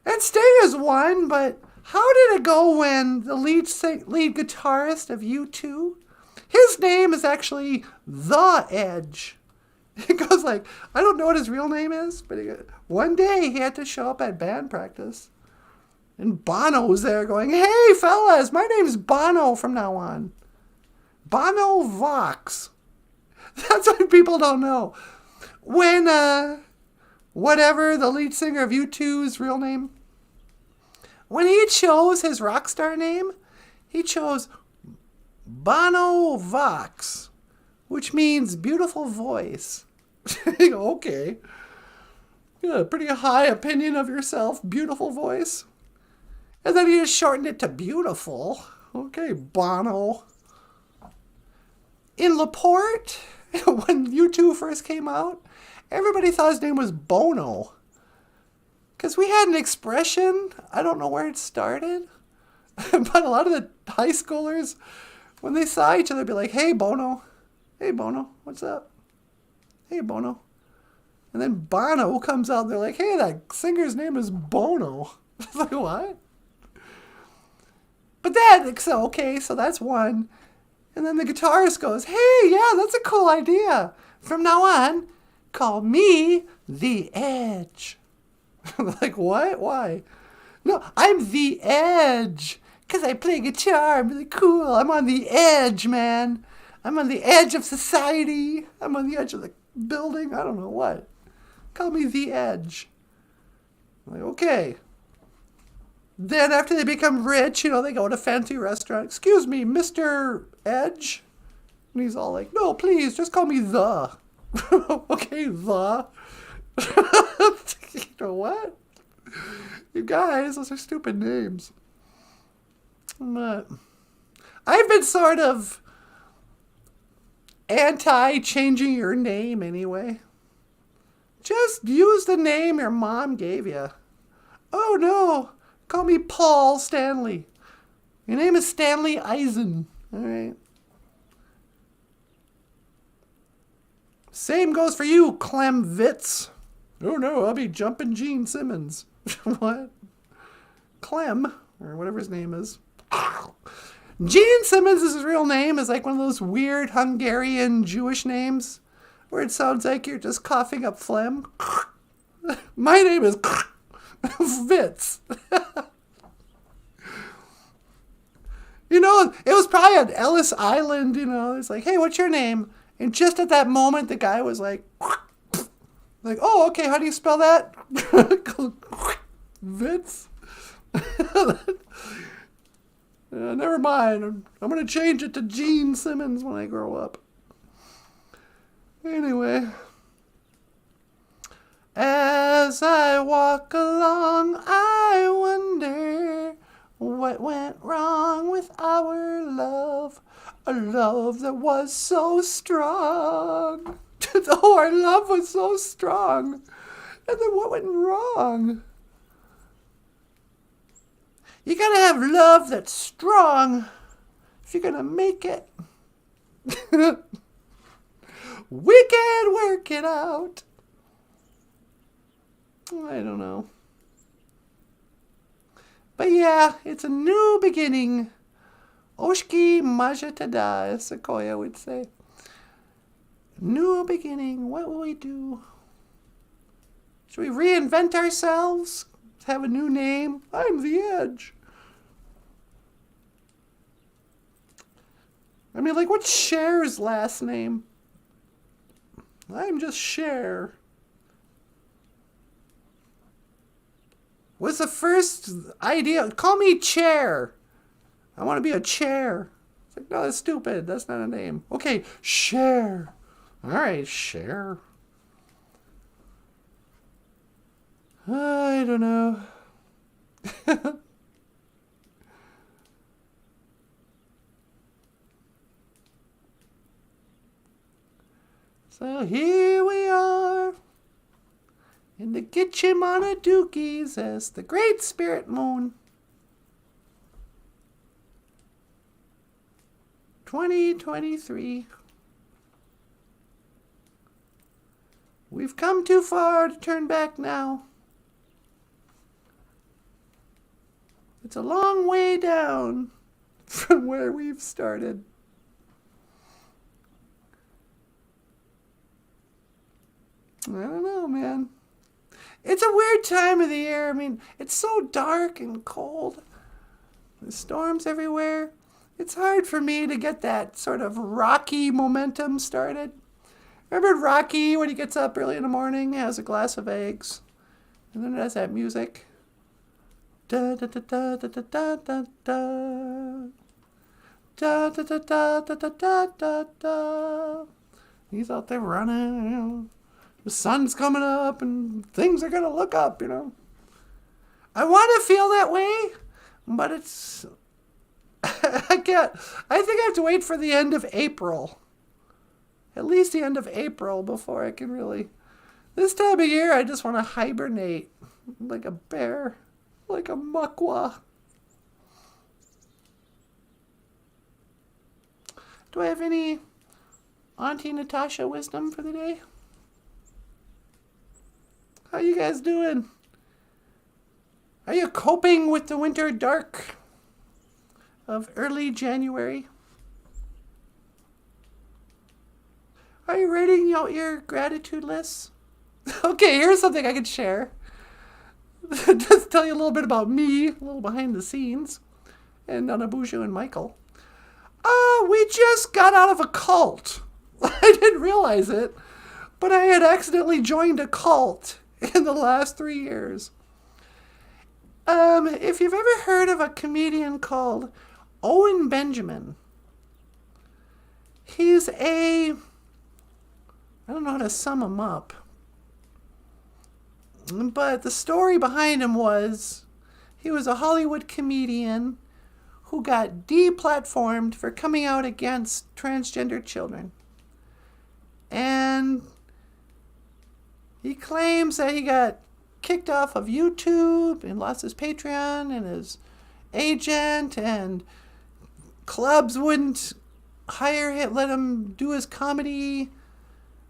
And Sting has won, but How did it go when the lead guitarist of U2, his name is actually The Edge. It goes like, I don't know what his real name is, but one day he had to show up at band practice. And Bono was there going, hey, fellas, my name's Bono from now on. Bono Vox. That's what people don't know. When, whatever, the lead singer of U2's real name, when he chose his rock star name, he chose Bono Vox, which means beautiful voice. You go, okay. You got a pretty high opinion of yourself, beautiful voice. And then he just shortened it to beautiful. Okay, Bono. In LaPorte, when U2 first came out, everybody thought his name was Bono. Because we had an expression, I don't know where it started, but a lot of the high schoolers, when they saw each other, be like, hey, Bono. Hey, Bono, what's up? Hey, Bono. And then Bono comes out and they're like, hey, that singer's name is Bono. It's like, what? But then, so, okay, so that's one. And then the guitarist goes, hey, yeah, that's a cool idea. From now on, call me The Edge. Like, what? Why? No, I'm The Edge. Because I play guitar. I'm really cool. I'm on the edge, man. I'm on the edge of society. I'm on the edge of the building. I don't know what. Call me The Edge. I'm like, okay. Then after they become rich, they go to a fancy restaurant. Excuse me, Mr. Edge? And he's all like, no, please, just call me The. Okay, The. You know what? You guys, those are stupid names. But I've been sort of anti-changing your name anyway. Just use the name your mom gave you. Oh no, call me Paul Stanley. Your name is Stanley Eisen. All right. Same goes for you, Clem Vitz. Oh no, I'll be jumping Gene Simmons. What? Clem, or whatever his name is. Gene Simmons is his real name. Is like one of those weird Hungarian Jewish names where it sounds like you're just coughing up phlegm. My name is Vitz. It was probably on Ellis Island, It's like, hey, what's your name? And just at that moment, the guy was like, oh, okay, how do you spell that? Vitz? Never mind. I'm going to change it to Gene Simmons when I grow up. Anyway. As I walk along, I wonder what went wrong with our love. A love that was so strong. Oh, our love was so strong. And then what went wrong? You gotta have love that's strong if you're gonna make it. We can work it out. I don't know. But yeah, it's a new beginning. Oshki Majatada, as Sequoia would say. New beginning. What will we do? Should we reinvent ourselves? Have a new name? I'm The Edge. I mean, like, what's Cher's last name? I'm just Cher. What's the first idea? Call me Chair. I want to be a chair. It's like, no, that's stupid. That's not a name. Okay, Cher. All right, Cher. I don't know. So here we are in the Gitchimana Dookies as the Great Spirit Moon. 2023. We've come too far to turn back now. It's a long way down from where we've started. I don't know, man. It's a weird time of the year. I mean, it's so dark and cold. There's storms everywhere. It's hard for me to get that sort of Rocky momentum started. Remember Rocky when he gets up early in the morning, has a glass of eggs, and then it has that music? Da da da da da da da da da da da da da da da da da. He's out there running, you know. The sun's coming up and things are going to look up, you know. I want to feel that way, but it's... I can't. I think I have to wait for the end of April. At least the end of April before I can really... This time of year, I just want to hibernate like a bear, like a muckwa. Do I have any Auntie Natasha wisdom for the day? How you guys doing? Are you coping with the winter dark of early January? Are you writing out your gratitude lists? Okay, here's something I could share. Just tell you a little bit about me, a little behind the scenes, and NanaBOOZHOO and Michael. We just got out of a cult. I didn't realize it, but I had accidentally joined a cult in the last 3 years. If you've ever heard of a comedian called Owen Benjamin, he's I don't know how to sum him up, but the story behind him was he was a Hollywood comedian who got deplatformed for coming out against transgender children. And he claims that he got kicked off of YouTube and lost his Patreon and his agent, and clubs wouldn't hire him, let him do his comedy,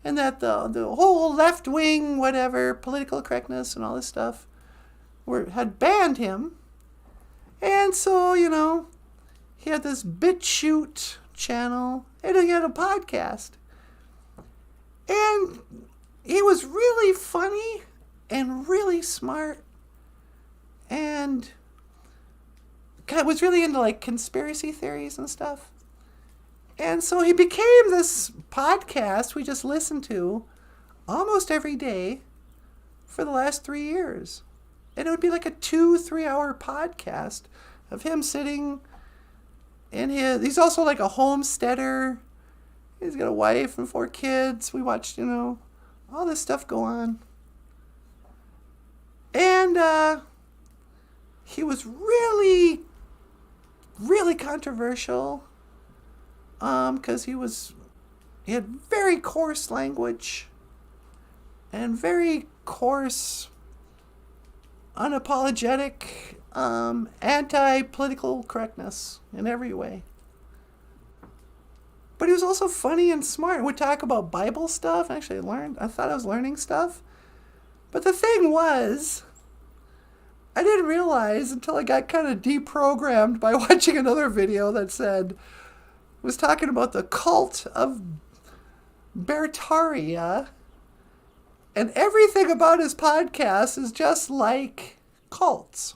and that the whole left-wing, whatever, political correctness and all this stuff had banned him. And so, you know, he had this BitChute channel, and he had a podcast. And he was really funny and really smart, and was really into like conspiracy theories and stuff. And so he became this podcast we just listened to almost every day for the last 3 years. And it would be like a 2-3 hour podcast of him sitting in he's also like a homesteader. He's got a wife and 4 kids. We watched, you know, all this stuff go on. And he was really, really controversial because he had very coarse language and very coarse, unapologetic, anti-political correctness in every way. But he was also funny and smart. We'd talk about Bible stuff. Actually, I thought I was learning stuff. But the thing was, I didn't realize until I got kind of deprogrammed by watching another video that was talking about the cult of Bertaria. And everything about his podcast is just like cults,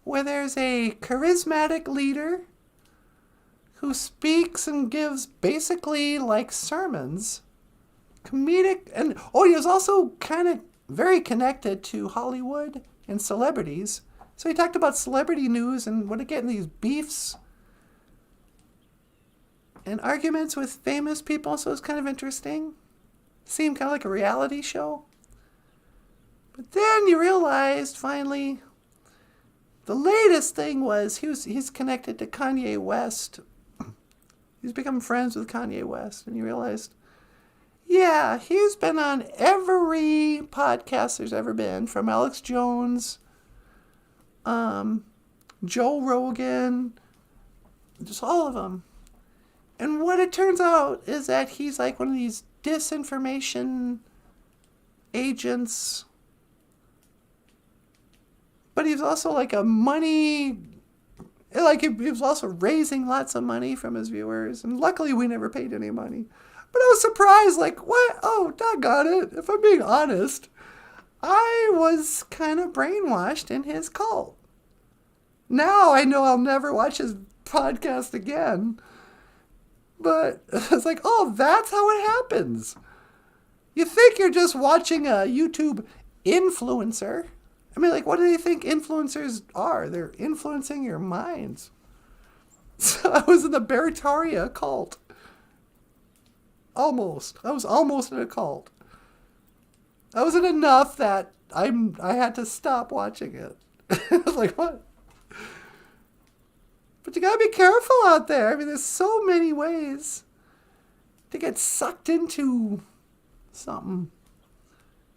where there's a charismatic leader who speaks and gives basically like sermons, comedic, and he was also kind of very connected to Hollywood and celebrities. So he talked about celebrity news and would get in these beefs and arguments with famous people, so it was kind of interesting. Seemed kind of like a reality show. But then you realized finally, the latest thing was he's connected to Kanye West. He's become friends with Kanye West, and you realized, yeah, he's been on every podcast there's ever been, from Alex Jones, Joe Rogan, just all of them. And what it turns out is that he's like one of these disinformation agents, but he's also like a money And like he was also raising lots of money from his viewers, and luckily we never paid any money. But I was surprised, like, what? Oh, doggone it. If I'm being honest, I was kind of brainwashed in his cult. Now I know I'll never watch his podcast again. But it's like, oh, that's how it happens. You think you're just watching a YouTube influencer. I mean, like, what do you think influencers are? They're influencing your minds. So I was in the Barataria cult. Almost. I was almost in a cult. I wasn't enough that I had to stop watching it. I was like, what? But you gotta be careful out there. I mean, there's so many ways to get sucked into something.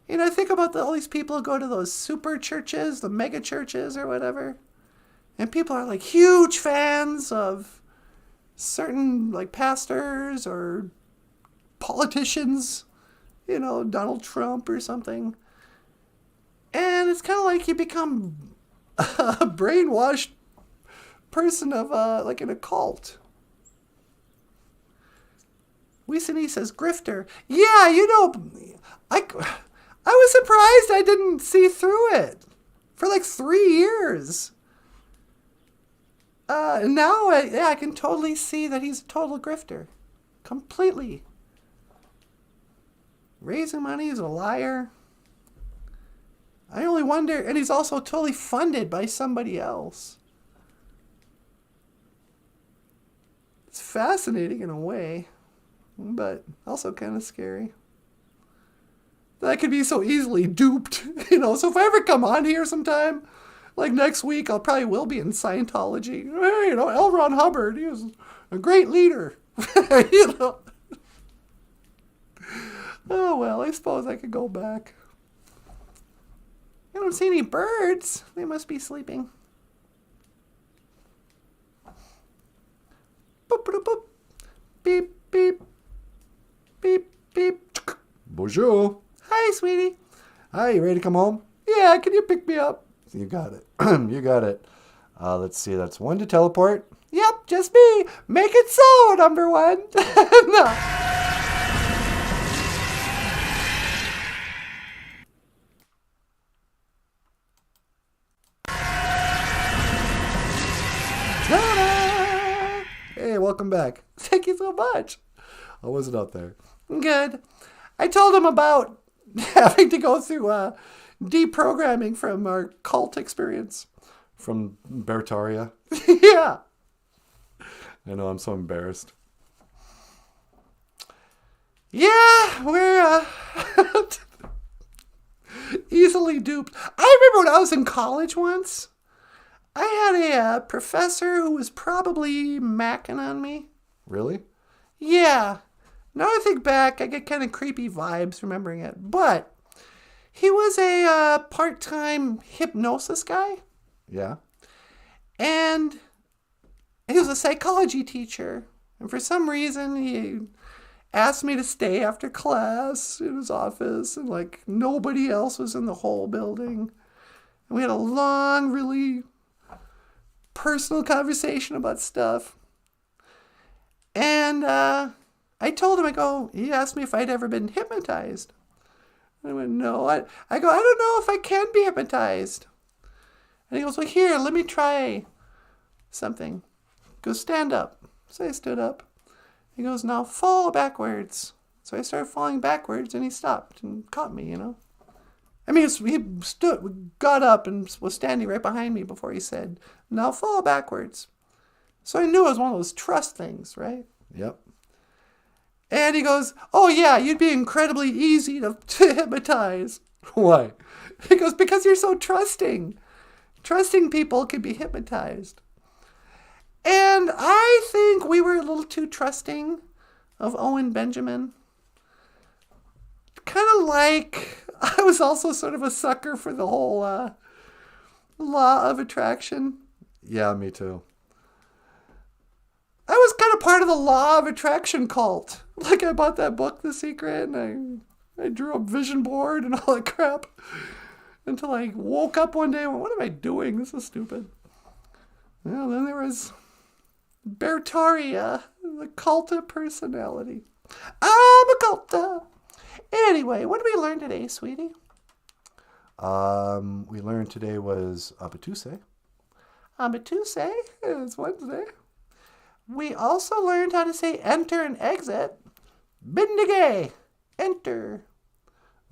You know, I think about all these people who go to those super churches, the mega churches or whatever. And people are like huge fans of certain like pastors or politicians, you know, Donald Trump or something. And it's kind of like you become a brainwashed person of like in a cult. Weesony says grifter. Yeah, you know, I was surprised I didn't see through it for like 3 years. And now I can totally see that he's a total grifter. Completely. Raising money, he's a liar. I only wonder, and he's also totally funded by somebody else. It's fascinating in a way, but also kind of scary. I could be so easily duped, you know. So if I ever come on here sometime, like next week, I'll probably will be in Scientology. Hey, you know, L. Ron Hubbard, he was a great leader, you know. Oh well, I suppose I could go back. I don't see any birds. They must be sleeping. Boop, boop, boop. Beep, beep. Beep, beep. Bonjour. Hi, sweetie. Hi, you ready to come home? Yeah, can you pick me up? You got it. You got it. Let's see, that's 1 to teleport. Yep, just me. Make it so, number 1. No. Ta-da! Hey, welcome back. Thank you so much. I wasn't out there. Good. I told him about having to go through deprogramming from our cult experience. From Barataria. Yeah. I know, I'm so embarrassed. Yeah, we're easily duped. I remember when I was in college once, I had a professor who was probably macking on me. Really? Yeah. Now I think back, I get kind of creepy vibes remembering it. But he was a part-time hypnosis guy. Yeah. And he was a psychology teacher. And for some reason, he asked me to stay after class in his office. And like nobody else was in the whole building. And we had a long, really personal conversation about stuff. And I told him, he asked me if I'd ever been hypnotized. I went, no. I don't know if I can be hypnotized. And he goes, well, here, let me try something. Go stand up. So I stood up. He goes, now fall backwards. So I started falling backwards, and he stopped and caught me, you know. I mean, he got up and was standing right behind me before he said, now fall backwards. So I knew it was one of those trust things, right? Yep. And he goes, oh yeah, you'd be incredibly easy to hypnotize. Why? He goes, because you're so trusting. Trusting people can be hypnotized. And I think we were a little too trusting of Owen Benjamin. Kind of like, I was also sort of a sucker for the whole law of attraction. Yeah, me too. I was kind of part of the law of attraction cult. Like I bought that book, The Secret, and I drew a vision board and all that crap. Until I woke up one day and went, what am I doing? This is stupid. Well, then there was Bertoria, the culta personality. I'm a culta. Anyway, what did we learn today, sweetie? We learned today was Abatuse. Abatuse is Wednesday. We also learned how to say enter and exit. Bindige, enter.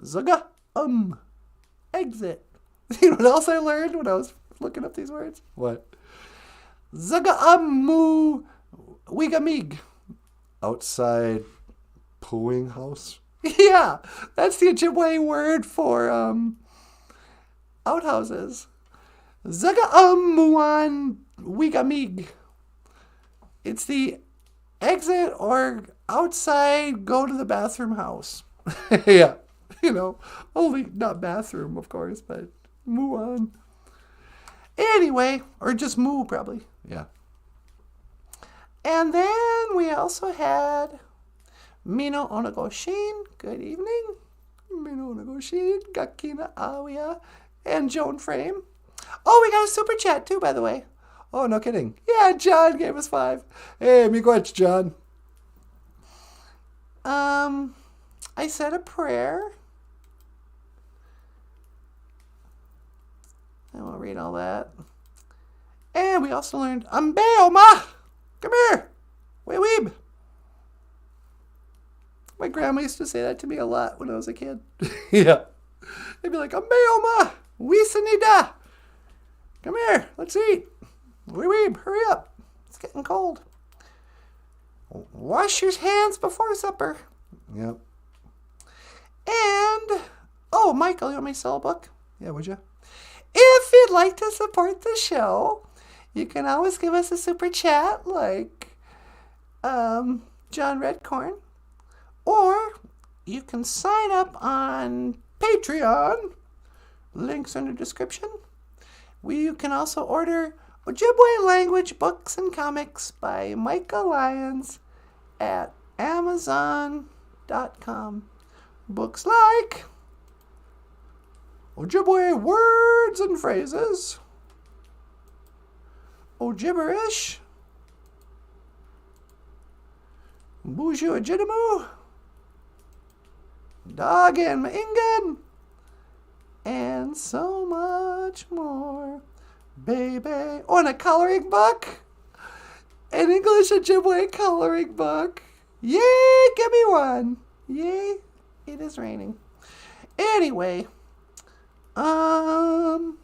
Zaga, exit. You know what else I learned when I was looking up these words? What? Zaga, mu, wigamig. Outside pooing house? Yeah, that's the Ojibwe word for outhouses. Zaga, muan, wigamig. It's the exit or outside, go to the bathroom house. Yeah, you know, only not bathroom, of course, but moo on. Anyway, or just moo, probably. Yeah. And then we also had Mino Onagoshin, good evening. Mino Onagoshin, Gakina Awia, and Joan Frame. Oh, we got a super chat too, by the way. Oh, no kidding. Yeah, John gave us 5. Hey, miigwech, John. I said a prayer. I won't read all that. And we also learned, Ambeoma! Come here! Weeb! My grandma used to say that to me a lot when I was a kid. Yeah. They'd be like, Ambeoma! Wisanida! Come here, let's eat. Weeb, hurry up. It's getting cold. Wash your hands before supper. Yep. And, oh, Michael, you want me to sell a book? Yeah, would you? If you'd like to support the show, you can always give us a super chat like John Redcorn. Or you can sign up on Patreon. Links in the description. You can also order Ojibwe language books and comics by Micah Lyons at Amazon.com. Books like Ojibwe words and phrases, OJIBERISH, BOOZHOO Ajitamu, Dog and Maingan, and so much more, baby. Oh, and a coloring book, an English Ojibwe coloring book. Yay, give me one. Yay, it is raining. Anyway, you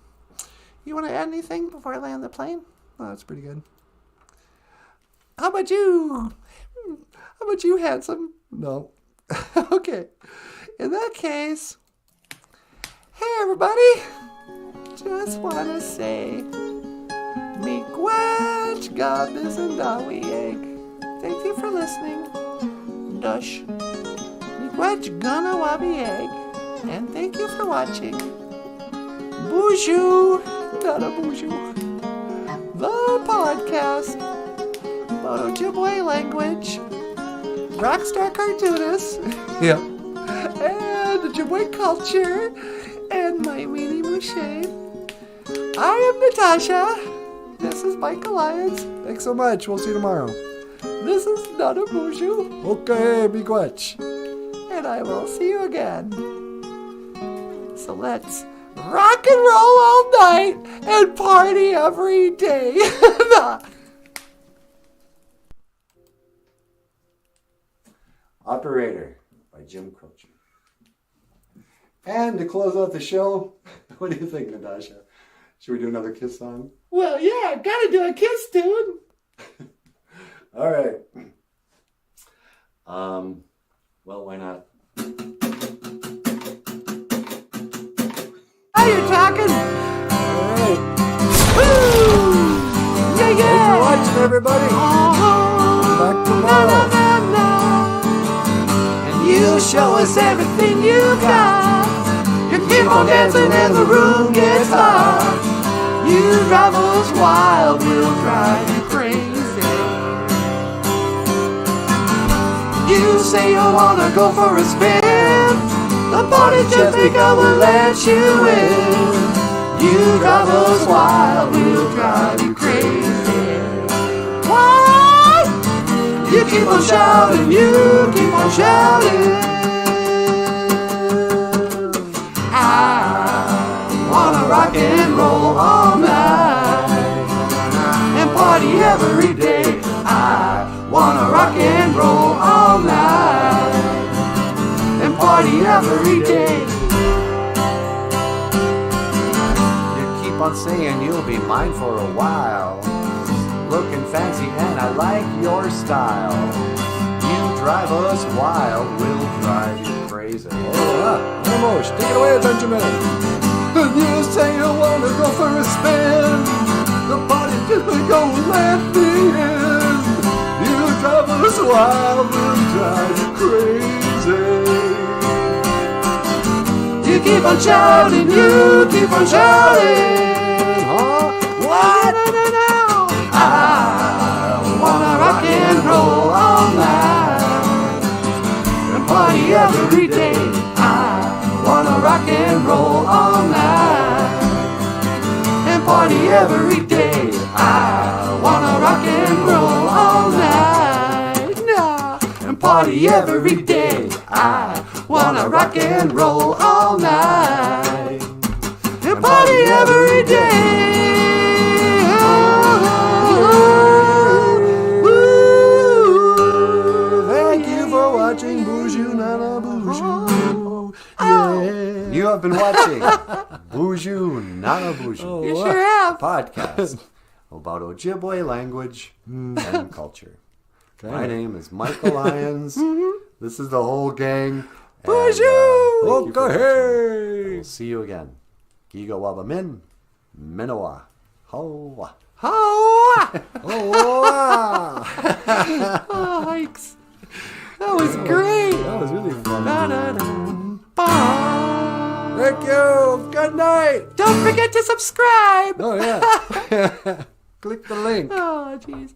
want to add anything before I land the plane? Oh, that's pretty good. How about you? How about you, handsome? No. Okay. In that case, hey, everybody. Just want to say, miigwech gabis and dawi egg. Thank you for listening. Dush. Miigwech gana wabi egg. And thank you for watching BOOZHOO NANABOOZHOO, the podcast about Ojibwe language, rockstar cartoonists, yep, and Ojibwe culture, and my weenie Mouche. I am Natasha. This is Michael Lyons. Thanks so much. We'll see you tomorrow. This is NANABOOZHOO. Okay, miigwech. And I will see you again. So let's rock and roll all night and party every day. Operator by Jim Croce. And to close out the show, what do you think, Natasha? Should we do another Kiss song? Well, yeah, gotta do a Kiss tune. All right. Well, why not? Now you're talking. All right. Woo! Yeah, yeah. Thanks for watching, everybody. Back tomorrow. And you'll show us everything you got. You keep on dancing and the room gets hot. You drive us wild, we'll drive you crazy. You say you wanna go for a spin. The party just begun, we'll let you in. You drive us wild, we'll drive you crazy. keep on shouting, you keep on shouting. I wanna rock and roll all night and party every day. I wanna rock and roll all night and party every day. You keep on saying you'll be mine for a while. Looking fancy and I like your style. You drive us wild, we'll drive you crazy. Vamos, take it away, Benjamin. And you say you wanna go for a spin. The party just will go let me in. You drive us wild, we'll drive you crazy. You keep on shouting, you keep on shouting. Huh? What? No. I wanna rock and roll all night and party every day. I wanna rock and roll all night and party every day. I wanna rock and roll all night and party every day. I wanna rock and roll all night and party every day. Thank you for watching BOOZHOO NANABOOZHOO. Yeah. You have been watching BOOZHOO NANABOOZHOO. You sure have. Podcast about Ojibwe language and culture. My name is Michael Lyons. This is the whole gang. BOOZHOO! We'll see you again. Giga Waba Min, Minowa. Hoa. Oh, Hoa. oh, hikes. That was great. That was really fun. Thank you. Good night. Don't forget to subscribe. Oh, yeah. Click the link. Oh, jeez.